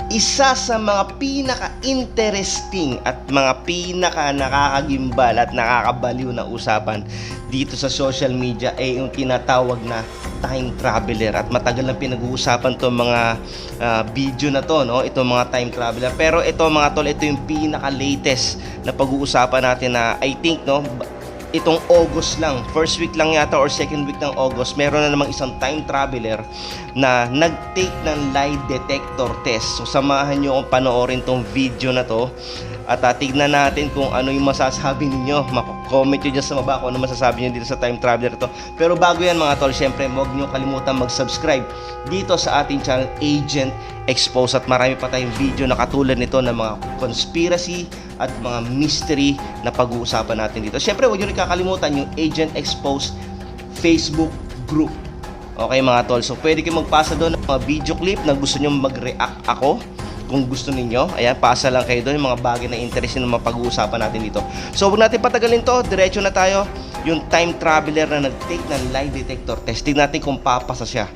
isa sa mga pinaka-interesting at mga pinaka-nakakagimbal at nakakabaliw na usapan dito sa social media ay yung tinatawag na time traveler. At matagal na pinag-uusapan to mga video na to, no? Itong mga time traveler. Pero ito mga tol, ito yung pinaka-latest na pag-uusapan natin na I think, no, itong August lang, first week lang yata or second week ng August, meron na namang isang time traveler na nag-take ng lie detector test. So samahan nyo kung panoorin tong video na to at tignan natin kung ano yung masasabi ninyo. Comment nyo dyan sa baba kung ano masasabi nyo dito sa time traveler to. Pero bago yan mga tol, syempre huwag nyo kalimutan mag-subscribe dito sa ating channel Agent Expose, at marami pa tayong video na katulad nito ng mga conspiracy at mga mystery na pag-uusapan natin dito. Syempre huwag nyo rin kakalimutan yung Agent Expose Facebook group. Okay mga tol, so pwede kayo magpasa doon ng mga video clip na gusto nyo mag-react ako. Kung gusto ninyo, ayan, pasa lang kayo doon yung mga bagay na interest na mapag-uusapan natin dito. So huwag natin patagalin to, diretso na tayo. Yung time traveler na nag-take ng lie detector test, tignan natin kung papasa siya.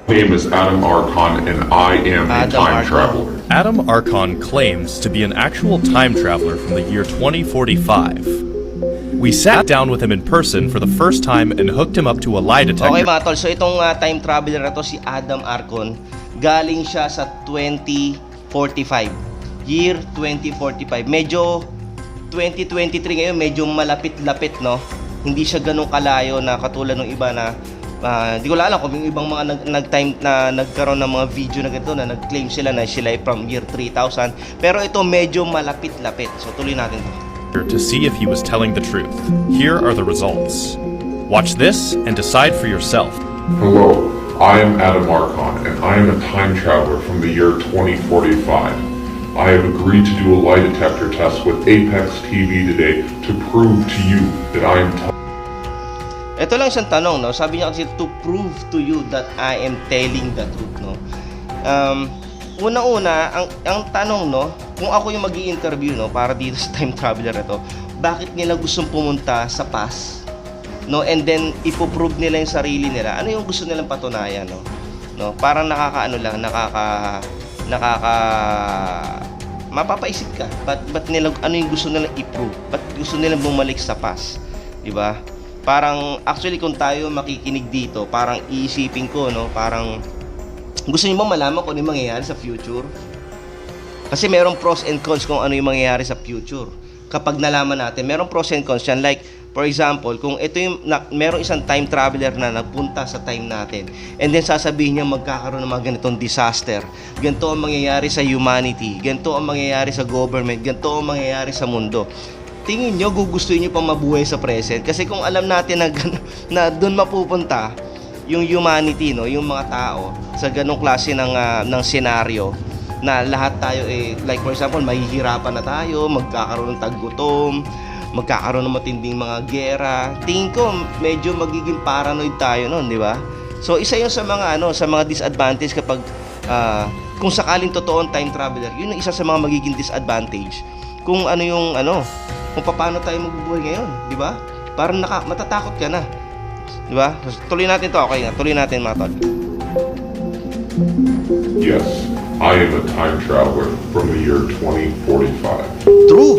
My name is Adam Archon, and I am a time traveler. Adam Archon claims to be an actual time traveler from the year 2045. We sat down with him in person for the first time and hooked him up to a lie detector. Okay mga tol, so itong time traveler na to, si Adam Archon, galing siya sa 2045. Year 2045. Medyo 2023 ngayon, medyo malapit-lapit, no? Hindi siya ganun kalayo na katulad ng iba na hindi ko alam kung yung ibang mga nag-time na nagkaroon ng mga video na ganito na nag-claim sila na sila ay from year 3000. Pero ito medyo malapit-lapit. So tuloy natin to. To see if he was telling the truth. Here are the results. Watch this and decide for yourself. Hello, I am Adam Archon, and I am a time traveler from the year 2045. I have agreed to do a lie detector test with Apex TV today to prove to you that I am Ito lang isang tanong, no? Sabi niya kasi to prove to you that I am telling the truth, no? Una-una, ang tanong, no? Kung ako yung mag-i-interview, no? Para dito sa time traveler na to, bakit nila gustong pumunta sa past? No? And then, ipoprove nila yung sarili nila. Ano yung gusto nilang patunayan, no? No? Parang nakakaano lang, mapapaisip ka. Ba't nila, ano yung gusto nilang i-prove? Ba't gusto nilang bumalik sa past? Diba? Parang actually kung tayo makikinig dito, parang iisipin ko, no, parang gusto niyo ba malaman kung ano yung mangyayari sa future? Kasi merong pros and cons kung ano yung mangyayari sa future. Kapag nalaman natin, merong pros and cons yan. Like, for example, kung ito yung merong isang time traveler na nagpunta sa time natin, and then sasabihin niya magkakaroon ng mga ganitong disaster, ganito ang mangyayari sa humanity, ganito ang mangyayari sa government, ganito ang mangyayari sa mundo. Tingin nyo, gugustuhin nyo pang mabuhay sa present? Kasi kung alam natin na doon mapupunta yung humanity, no, yung mga tao, sa ganong klase ng senaryo, na lahat tayo, like for example, mahihirapan na tayo, magkakaroon ng taggutom, magkakaroon ng matinding mga gera, tingin ko, medyo magiging paranoid tayo noon, di ba? So, isa yun sa mga, sa mga disadvantage kapag, kung sakaling totoong time traveler, yun ang isa sa mga magiging disadvantage. Kung ano yung, kung paano tayo magbubuhay ngayon, di ba? Parang matatakot ka na. Di ba? Tuloy natin to, okay? Tuloy natin mga tol. Yes, I am a time traveler from the year 2045. True!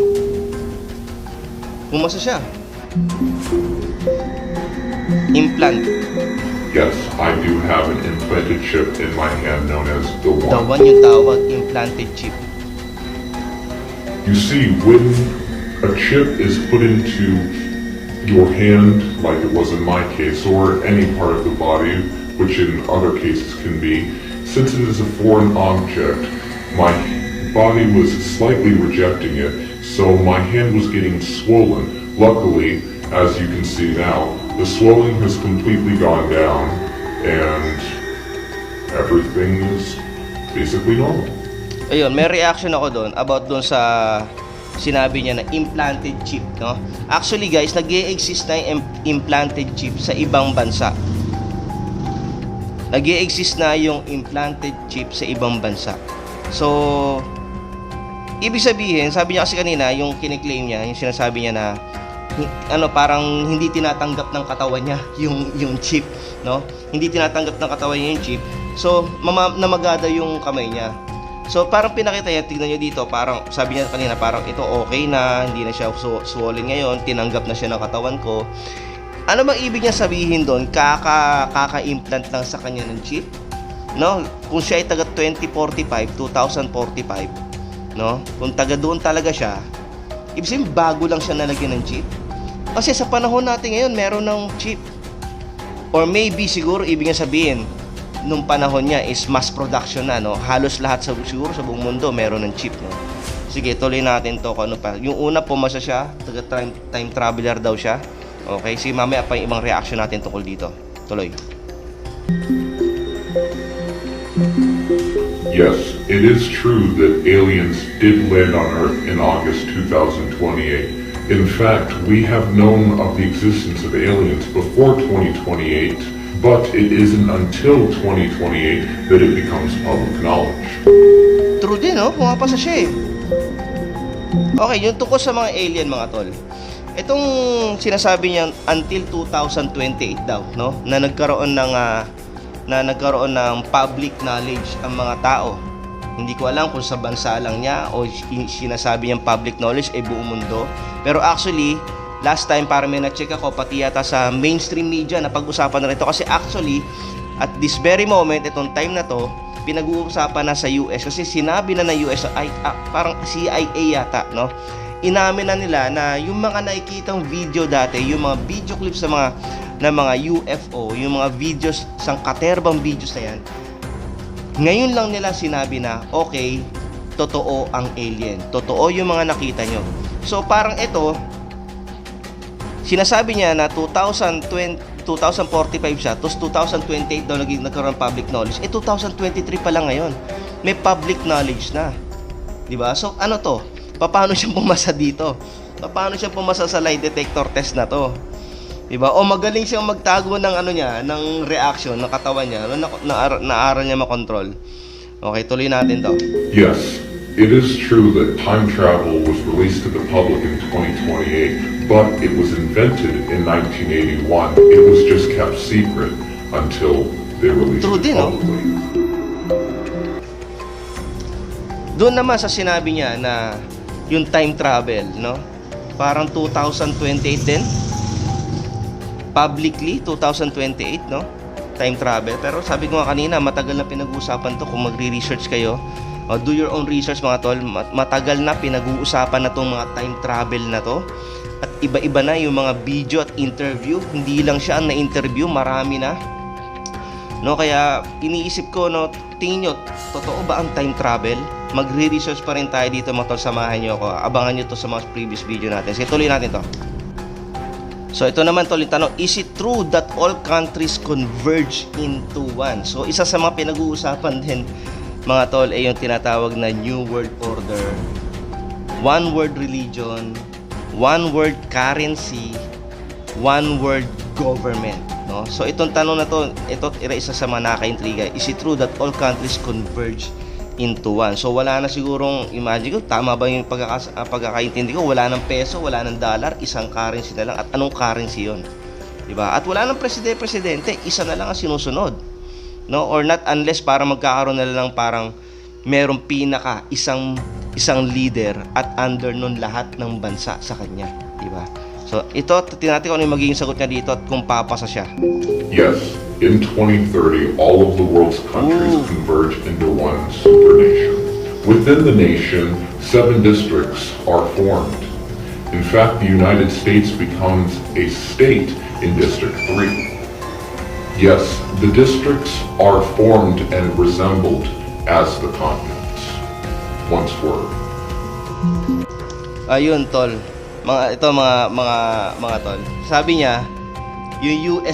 Pumasa siya. Implant. Yes, I do have an implanted chip in my hand known as the One. The One yung tawag, implanted chip. You see, when a chip is put into your hand, like it was in my case, or any part of the body, which in other cases can be, since it is a foreign object, my body was slightly rejecting it, so my hand was getting swollen. Luckily, as you can see now, the swelling has completely gone down, and everything is basically normal. Ayun, may reaction ako doon about doon sa sinabi niya na implanted chip, no? Actually guys, nag-e-exist na yung implanted chip sa ibang bansa. Nag-e-exist na yung implanted chip sa ibang bansa. So, ibig sabihin, sabi niya kasi kanina, yung kiniklaim niya, yung sinasabi niya na parang hindi tinatanggap ng katawan niya yung chip, no? Hindi tinatanggap ng katawan niya yung chip. So, namagada yung kamay niya. So, parang pinakita niya, tignan nyo dito, parang sabi niya kanina, parang ito okay na, hindi na siya swollen ngayon, tinanggap na siya ng katawan ko. Ano bang ibig niya sabihin doon? Kaka-implant lang sa kanya ng chip? No? Kung siya ay taga 2045, no? Kung taga doon talaga siya, ibig sabihin bago lang siya nalagyan ng chip. Kasi sa panahon natin ngayon, meron ng chip. Or maybe siguro ibig niya sabihin, nung panahon niya is mass production na, no? Halos lahat siguro sa buong mundo meron ng chip, no? Sige, tuloy natin to kung ano pa. Yung una, pumasa siya, taga time traveler daw siya. Okay, sige, mamaya pa yung ibang reaction natin tungkol dito. Tuloy. Yes, it is true that aliens did land on Earth in August 2028. In fact, we have known of the existence of aliens before 2028, but it isn't until 2028 that it becomes public knowledge. True din, no? Pumapasa siya eh. Okay, yung tungkol sa mga alien, mga tol. Itong sinasabi niya until 2028 daw, no? Na nagkaroon ng public knowledge ang mga tao. Hindi ko alam kung sa bansa lang niya o sinasabi niyang public knowledge ay buong mundo. Pero actually, last time para may na-check ako, pati yata sa mainstream media na pag-usapan na rin ito. Kasi actually, at this very moment, itong time na to, pinag-uusapan na sa US. Kasi sinabi na ng US, parang CIA yata, no? Inamin na nila na yung mga nakikitang video dati, yung mga video clips sa mga UFO, yung mga videos, sangkaterbang videos na yan, ngayon lang nila sinabi na, okay, totoo ang alien. Totoo yung mga nakita nyo. So, parang ito, sinasabi niya na 2045 siya, tapos 2028 daw nagkaroon ng public knowledge. 2023 pa lang ngayon. May public knowledge na. 'Di ba? So ano to? Paano siya pumasa dito? Paano siya pumasa sa lie detector test na to? 'Di ba? O magaling siyang magtago ng ng reaction ng katawan niya, naaral niya makontrol. Okay, tuloy natin to. Yes, it is true that time travel was released to the public in 2028, but it was invented in 1981. It was just kept secret until they released True it din, no? publicly. Doon naman sa sinabi niya na yung time travel, no? Parang 2028 din. Publicly, 2028, no? Time travel. Pero sabi ko nga kanina, matagal na pinag-uusapan to. Kung magre-research kayo, do your own research mga tol. Matagal na pinag-uusapan na tong mga time travel na to. At iba-iba na yung mga video at interview. Hindi lang siya ang na-interview, marami na. No, kaya iniisip ko, no, tingin nyo, totoo ba ang time travel? Magre-research pa rin tayo dito mga tol, samahan nyo ako. Abangan nyo to sa mga previous video natin. Sige, tuloy natin to. So ito naman tol, yung tanong, is it true that all countries converge into one? So isa sa mga pinag-uusapan din mga tol ay yung tinatawag na New World Order, one world religion, one world currency, one world government, no? So itong tanong na to, ito isa sa mga nakaka-intriga. Is it true that all countries converge into one? So wala na sigurong, imagine ko, tama ba yung pagkakaintindi ko, wala ng peso, wala ng dollar, isang currency na lang. At anong currency yon? Diba? At wala ng presidente, isa na lang ang sinusunod, no? Or not unless para magkakaroon na lang parang merong isang leader at under nun lahat ng bansa sa kanya, diba? So ito, tinatin ko ano yung magiging sagot niya dito at kung papasa siya. Yes, in 2030, all of the world's countries converge into one supernation. Within the nation, 7 districts are formed. In fact, the United States becomes a state in District 3. Yes, the districts are formed and resembled as the continents once were. Ayun tol, mga tol. Sabi niya, yung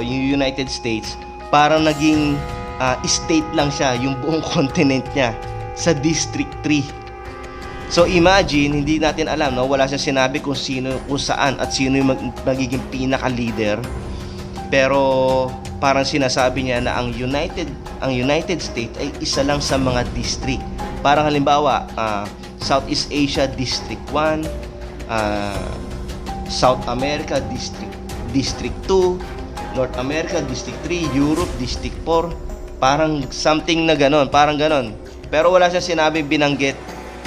United States, parang naging state lang siya, yung buong continent niya sa District 3. So imagine, hindi natin alam, no? Wala siyang sinabi kung saan at sino yung magiging pinaka-leader. Pero parang sinasabi niya na ang United States ay isa lang sa mga district. Parang halimbawa, Southeast Asia District 1, South America District 2, North America, District 3, Europe, District 4. Parang something na ganon, parang ganon. Pero wala siya sinabi binanggit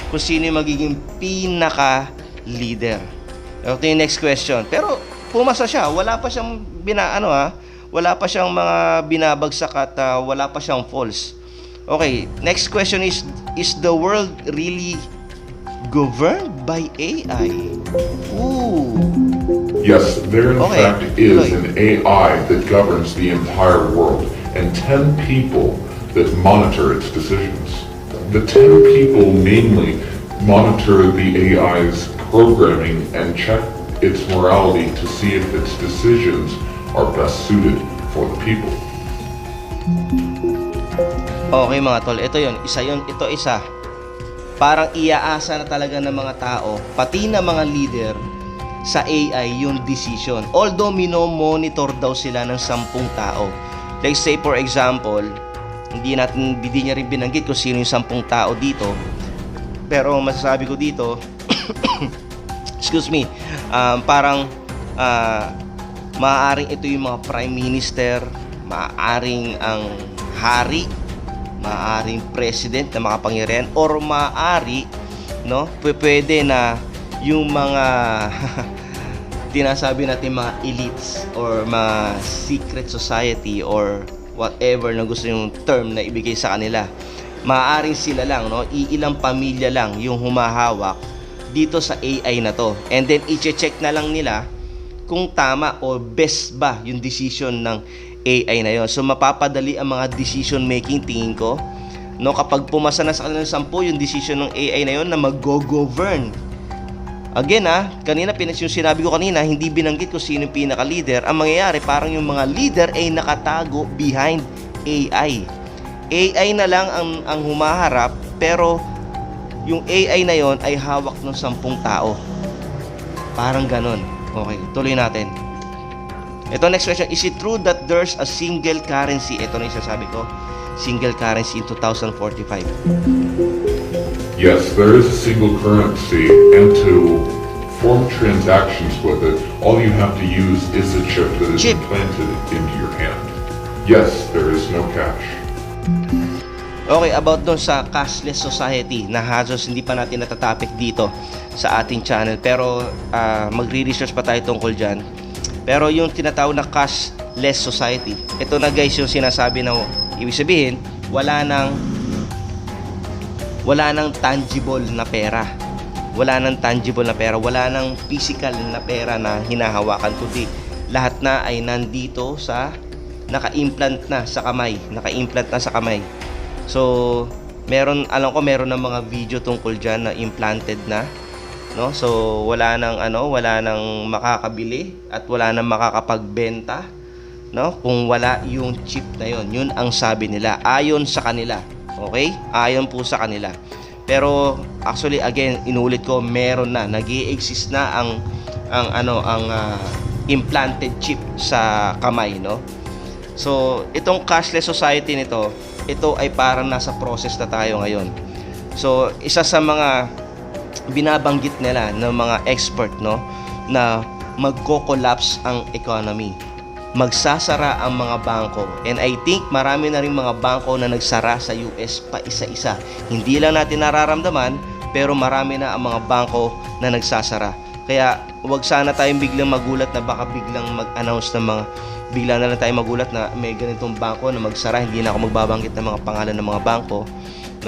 kung sino yung magiging pinaka-leader. Ito yung next question. Pero pumasa siya, wala pa siyang wala pa siyang mga binabagsak at wala pa siyang false. Okay, next question is the world really governed by AI? Ooh. Yes, there in Okay, fact is tuloy. an AI that governs the entire world and 10 people that monitor its decisions. The 10 people mainly monitor the AI's programming and check its morality to see if its decisions are best suited for the people. Okay mga tol, ito yun, ito isa. Parang iaasa na talaga ng mga tao, pati na mga leader sa AI yung decision. Although monitor daw sila ng 10 tao. Like say for example, hindi niya rin binanggit kung sino yung 10 tao dito. Pero ang masasabi ko dito, excuse me, parang maaaring ito yung mga prime minister, maaaring ang hari, maaaring president na makapangyarihan, or maaari, no, pwede na yung mga tinasabi natin mga elites or mga secret society or whatever na gusto yung term na ibigay sa kanila. Maaaring sila lang, no, iilang pamilya lang yung humahawak dito sa AI na to. And then i-check na lang nila kung tama o best ba yung decision ng AI na yon. So mapapadali ang mga decision making, tingin ko, no, kapag pumasa na sa kanilang 10 yung decision ng AI na yon na mag-govern. Again kanina yung sinabi ko kanina, hindi binanggit ko sino yung pinaka-leader. Ang mangyayari, parang yung mga leader ay nakatago behind AI. AI na lang ang humaharap, pero yung AI na yon ay hawak ng 10 tao. Parang ganon. Okay, tuloy natin. Ito next question, is it true that there's a single currency? Ito na yung sasabi ko, single currency in 2045. Yes, there is a single currency, and to form transactions with it, all you have to use is a chip that is Chip. implanted into your hand. Yes, there is no cash. Okay, about dun sa cashless society na halos hindi pa natin natatopic dito sa ating channel, pero magre-research pa tayo tungkol dyan. Pero yung tinatawag na cashless society, ito na guys yung sinasabi na ibig sabihin, wala nang tangible na pera. Wala nang tangible na pera, wala nang physical na pera na hinahawakan, kundi lahat na ay nandito sa naka-implant na sa kamay. So, alam ko meron ng mga video tungkol diyan na implanted na, no? So, wala nang makakabili at wala nang makakapagbenta, no? Kung wala yung chip na yon. Yun ang sabi nila, ayon sa kanila. Okay? Ayon po sa kanila. Pero actually again, inulit ko, meron na, nag-i-exist na ang implanted chip sa kamay, no? So, itong cashless society nito, ito ay parang nasa process na tayo ngayon. So, isa sa mga binabanggit nila ng mga expert, no, na magko-collapse ang economy. Magsasara ang mga bangko. And I think marami na rin mga bangko na nagsara sa US pa isa-isa. Hindi lang natin nararamdaman, pero marami na ang mga bangko na nagsasara. Kaya huwag sana tayong biglang magulat na baka biglang mag-announce ng bigla na lang tayo magulat na may ganitong bangko na magsara. Hindi na ako magbabanggit ng mga pangalan ng mga bangko,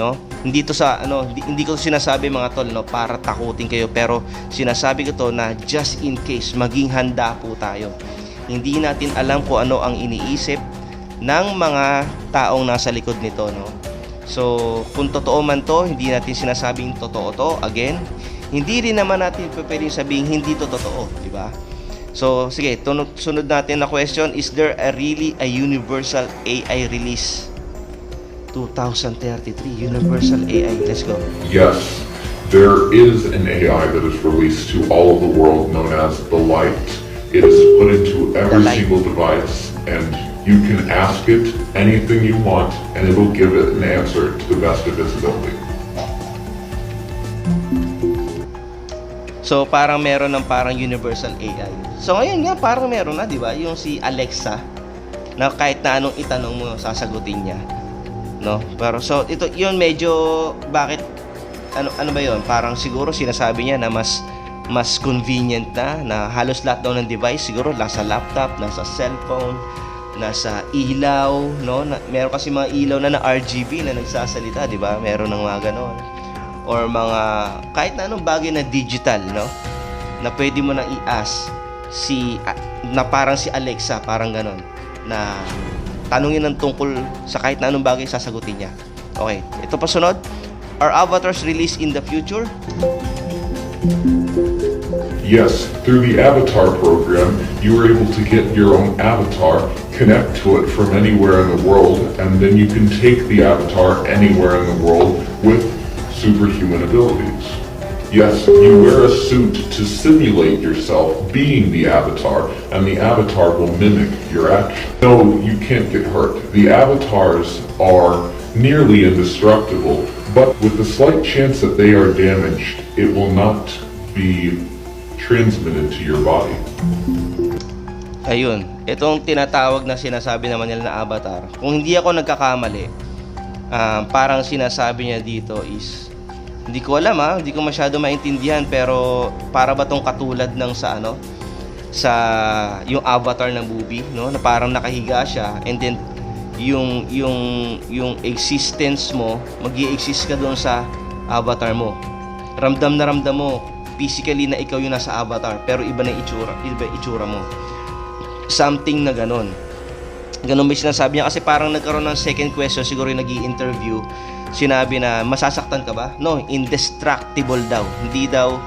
no? Hindi to sa hindi ko sinasabi mga tol, no, para takutin kayo, pero sinasabi ko to na just in case, maging handa po tayo. Hindi natin alam kung ano ang iniisip ng mga taong nasa likod nito, no? So, kung totoo man to, hindi natin sinasabing totoo to. Again, hindi rin naman natin pwedeng sabihin hindi to totoo, di ba? So, sige, sunod natin na question, is there really a universal AI release? 2033, universal AI. Let's go. Yes, there is an AI that is released to all of the world known as the Light. It is put into every single device, and you can ask it anything you want, and it will give it an answer to the best of its ability. So, parang meron ng parang universal AI. So, ngayon nga, parang meron na, di ba? Yung si Alexa. na kahit na anong itanong mo, sasagutin niya, no? Pero so ito, yun medyo bakit ano ba yun? Parang siguro sinasabi niya na mas convenient na halos lahat daw ng device siguro nasa laptop, nasa cellphone, nasa ilaw, no? Meron kasi mga ilaw na RGB na nagsasalita, di ba? Meron ng mga ganon. Or mga kahit na anong bagay na digital, no? Na pwede mo nang i-ask na parang si Alexa, parang ganon, na tanungin ng tungkol sa kahit na anong bagay, sasagutin niya. Okay, ito pa sunod. Are avatars released in the future? Yes, through the Avatar program, you were able to get your own avatar, connect to it from anywhere in the world, and then you can take the avatar anywhere in the world with superhuman abilities. Yes, you wear a suit to simulate yourself being the avatar, and the avatar will mimic your action. No, you can't get hurt. The avatars are nearly indestructible, but with the slight chance that they are damaged, it will not be transmitted to your body. Ayun, itong tinatawag na sinasabi naman nila na avatar. Kung hindi ako nagkakamali, parang sinasabi niya dito is, hindi ko alam hindi ko masyado maintindihan, pero para ba tong katulad ng sa yung avatar ng movie, no? Na parang nakahiga siya, and then yung existence mo, mag-i-exist ka doon sa avatar mo. Ramdam na ramdam mo physically na ikaw yung nasa avatar, pero iba na itsura mo. Something na ganon. Ganon ba sinasabi niya? Kasi parang nagkaroon ng second question, siguro yung nag-i-interview, sinabi na masasaktan ka ba? No, indestructible daw. Hindi daw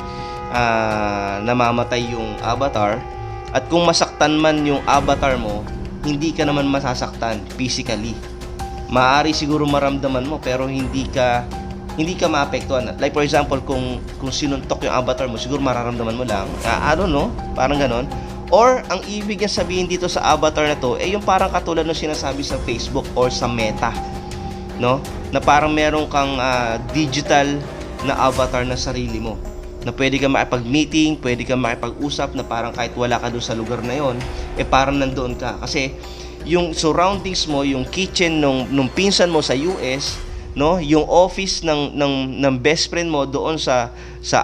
namamatay yung avatar. At kung masaktan man yung avatar mo, hindi ka naman masasaktan physically. Maaari siguro maramdaman mo, pero hindi ka maapektuhan. Like for example, kung sinuntok yung avatar mo, siguro mararamdaman mo lang. I don't know, parang ganon. Or ang ibig niya sabihin dito sa avatar na to, yung parang katulad ng sinasabi sa Facebook or sa Meta, no? Na parang meron kang digital na avatar na sarili mo, na pwede ka makipag-meeting, pwede ka makipag-usap, na parang kahit wala ka doon sa lugar na yon, parang nandoon ka. Kasi yung surroundings mo, yung kitchen nung pinsan mo sa US, no, yung office ng best friend mo doon sa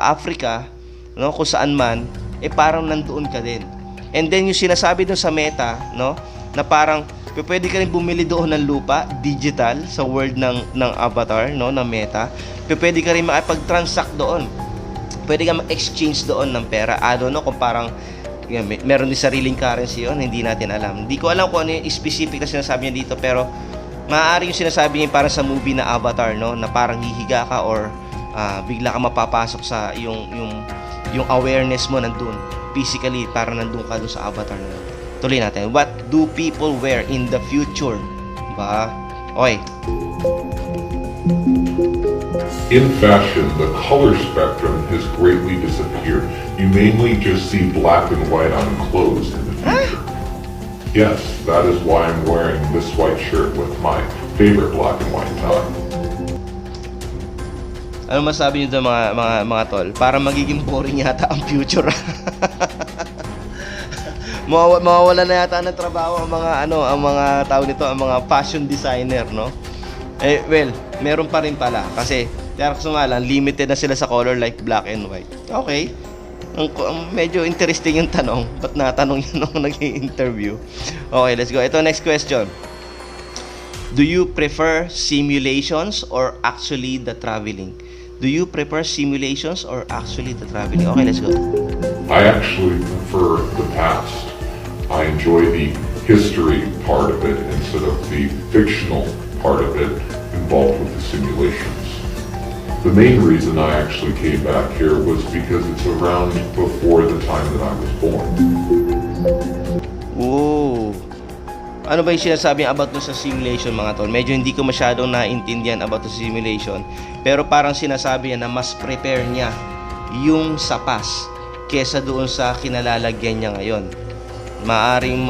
Africa, no, kung saan man, parang nandoon ka din. And then yung sinasabi doon sa Meta, no, na parang pwede ka rin bumili doon ng lupa digital sa world ng avatar, no, ng Meta. Pwede ka rin makipag-transact doon. Pwede ka mag-exchange doon ng pera. I don't know kung parang meron din sariling currency yun, hindi natin alam. Hindi ko alam kung ano yung specific na sinasabi niya dito, pero maaari yung sinasabi niya parang sa movie na Avatar, no, na parang hihiga ka or bigla ka mapapasok sa yung awareness mo nandun. Physically, parang nandun ka dun sa avatar na yun. Tuloy natin. What do people wear in the future? Ba? Okay. In fashion, the color spectrum has greatly disappeared. You mainly just see black and white on clothes in the future. Yes, that is why I'm wearing this white shirt with my favorite black and white tie. Ano masabi niyo doon mga tol? Para magiging boring yata ang future. Mawawala na yata ng trabaho ang mga tao nito, ang mga fashion designer, no? Well, meron pa rin pala kasi limited na sila sa color like black and white. Okay. Medyo interesting yung tanong. Ba't natanong yun nung nag-i-interview? Okay, let's go. Ito, next question. Do you prefer simulations or actually the traveling? Do you prefer simulations or actually the traveling? Okay, let's go. I actually prefer the past. I enjoy the history part of it instead of the fictional part of it involved with the simulations. The main reason I actually came back here was because it's around before the time that I was born. Ooh. Ano ba yung sinasabi about sa simulation, mga tol? Medyo hindi ko masyadong naintindihan about the simulation. Pero parang sinasabi niya na mas prepare niya yung sa past kesa doon sa kinalalagyan niya ngayon. Maaring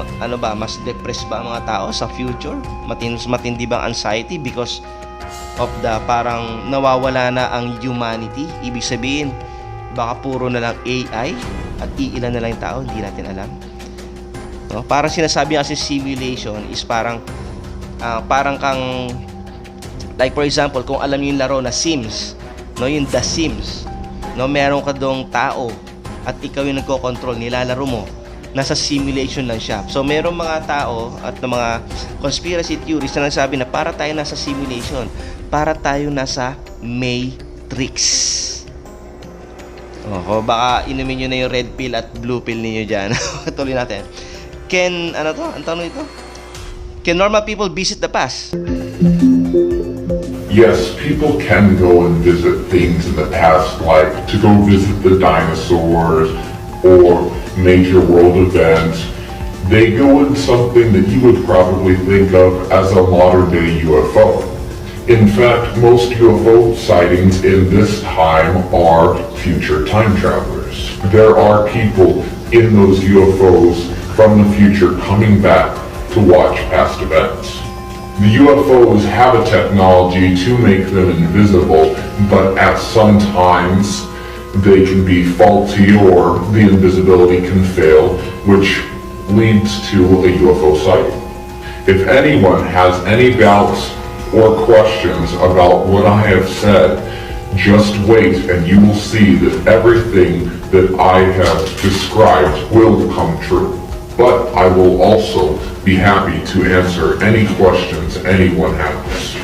mas depressed ba ang mga tao sa future? Matindi ba ang anxiety because of the parang nawawala na ang humanity? Ibig sabihin, baka puro na lang AI at iilan na lang yung tao, hindi natin alam. No? Parang sinasabi kasi simulation is parang kang, like for example, kung alam niyo yung laro na Sims, no, yung The Sims, no, meron ka dong tao at ikaw yung nagko-control, nilalaro mo, nasa simulation lang siya. So merong mga tao at mga conspiracy theories na nagsabi na para tayo nasa simulation, para tayo nasa Matrix. O baka inumin nyo na yung red pill at blue pill ninyo dyan. Tuloy natin. Can normal people visit the past? Yes, people can go and visit things in the past, like to go visit the dinosaurs or major world events. They go in something that you would probably think of as a modern-day UFO. In fact, most UFO sightings in this time are future time travelers. There are people in those UFOs from the future coming back to watch past events. The UFOs have a technology to make them invisible, but at some times they can be faulty or the invisibility can fail, which leads to a UFO sighting. If anyone has any doubts or questions about what I have said, just wait and you will see that everything that I have described will come true. But I will also be happy to answer any questions anyone has.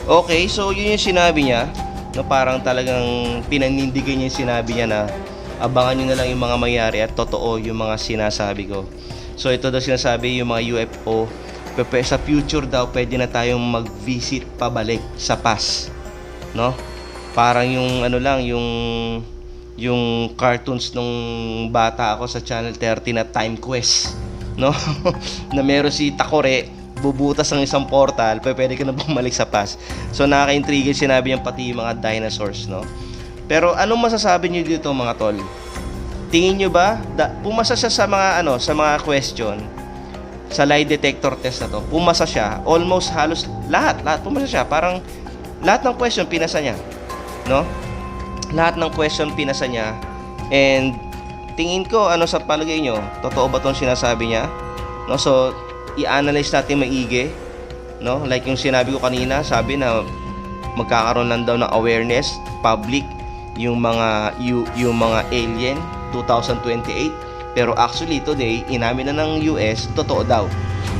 Okay, so yun yung sinabi niya, no, parang talagang pinanindigan niya yung sinabi niya na abangan nyo na lang yung mga mangyari at totoo yung mga sinasabi ko. So ito daw sinasabi yung mga UFO, sa future daw pwede na tayong mag-visit pabalik sa past, no? Parang yung ano lang, yung cartoons nung bata ako sa Channel 30 na Time Quest, no? Na meron si Takore, bubutas ng isang portal, pwede ka na bumalik sa past. So nakaka-intrigue sinabi niya pati yung mga dinosaurs, no? Pero anong masasabi niyo dito mga tol? Tingin niyo ba pumasa siya sa mga sa mga question sa lie detector test na to? Pumasa siya, almost halos lahat pumasa siya. Parang lahat ng question pinasa niya, no? Lahat ng question pinasa niya. And tingin ko sa palagay niyo, totoo ba 'tong sinasabi niya? No, so i-analyze natin maigi, no? Like yung sinabi ko kanina, sabi na magkakaroon lang daw ng awareness public yung mga alien 2028, pero actually today inamin na ng US totoo daw,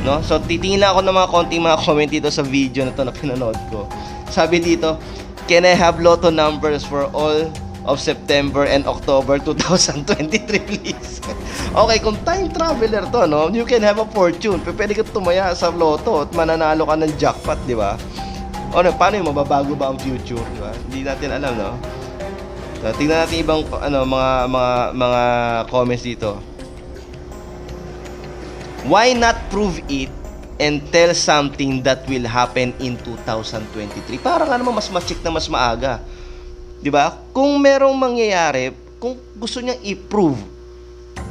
no? So titingin lang ako ng mga konting mga comment dito sa video na to na pinanood ko. Sabi dito, can I have lotto numbers for all of September and October 2023 please? Okay, kung time traveler to, no, you can have a fortune. Pwede ka tumaya sa lotto at mananalo ka ng jackpot, di ba? Paano yung mababago ba ang future, di ba? Hindi natin alam, no? So, tingnan natin ibang mga comments dito. Why not prove it and tell something that will happen in 2023? Parang mas ma-check na mas maaga. 'Di ba? Kung merong mangyayari, kung gusto niyang i-prove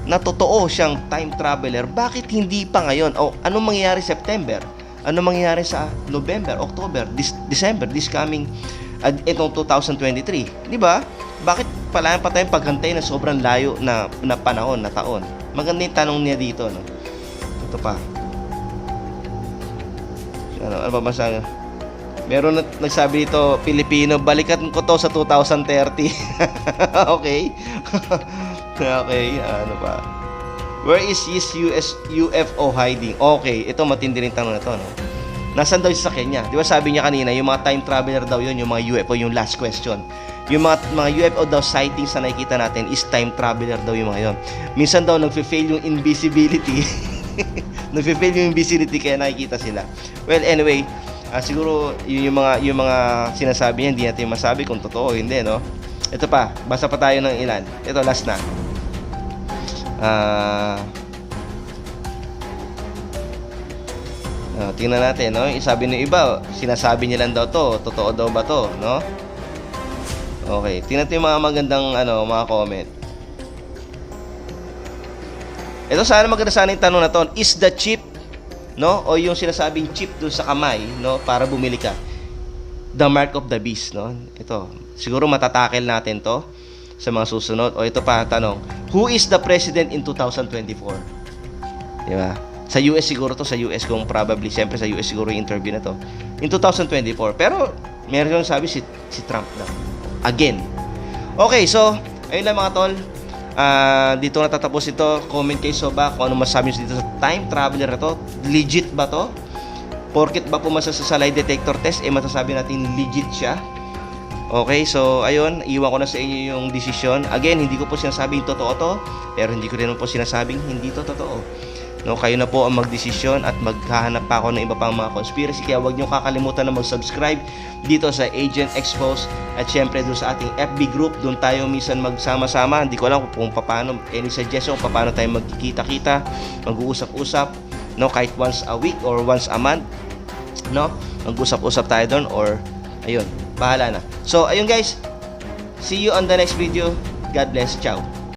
na totoo siyang time traveler, bakit hindi pa ngayon? O anong mangyayari September? Anong mangyayari sa November, October, December, this coming itong 2023? 'Di ba? Bakit pala pa tayong paghantay na sobrang layo na panahon, na taon? Maganda yung tanong niya dito, no? Ito pa. Ano ba masasabi? Meron nagsabi dito, Pilipino, balikan ko to sa 2030. Okay. Okay, ano pa? Where is this UFO hiding? Okay, ito matindi rin tanong na to, no? Nasaan daw sa Kenya? Di ba sabi niya kanina, yung mga time traveler daw yun, yung mga UFO, yung last question. Yung mga UFO daw sightings na nakikita natin is time traveler daw yung mga yun. Minsan daw nagfe-fail yung invisibility. Nagfe-fail yung invisibility kaya nakikita sila. Well, anyway, siguro yung mga sinasabi niya, hindi natin masabi kung totoo o hindi, no? Ito pa, basa pa tayo ng ilan. Ito, last na. Tingnan natin, no? Sabi ng iba, sinasabi niya lang daw to, totoo daw ba to, no? Okay, tingnan natin yung mga magandang mga comment. Ito sana maganda sana yung tanong na to, is the chip, no? O yung sinasabing chip doon sa kamay, no, para bumili ka. the mark of the beast, no? Ito, siguro matatakel natin to sa mga susunod. O ito pa, tanong, who is the president in 2024? Di ba? Sa US siguro to, sa US kung probably, siyempre sa US siguro yung interview na to. In 2024. Pero, meron yung sabi si Trump na. Again. Okay, so, ayun lang mga tol. Dito natatapos ito. Comment kayo so ba kung ano masabi nyo dito sa time traveler na to. Legit ba to? Porket ba pumasa sa lie detector test, masasabi natin legit siya. Okay, so ayun, iwan ko na sa inyo yung desisyon. Again, hindi ko po sinasabing totoo to, pero hindi ko rin po sinasabing hindi to totoo. No, kayo na po ang magdesisyon at maghahanap pa ako ng iba pang mga conspiracy. Kaya huwag niyo kakalimutan na mag-subscribe dito sa Agent Expose at syempre doon sa ating FB group. Doon tayo minsan magsama-sama. Hindi ko alam kung paano, any suggestion kung paano tayo magkikita-kita, mag-uusap-usap, no, kahit once a week or once a month, no, mag-usap-usap tayo doon, or ayun, bahala na. So ayun guys, see you on the next video. God bless. Ciao.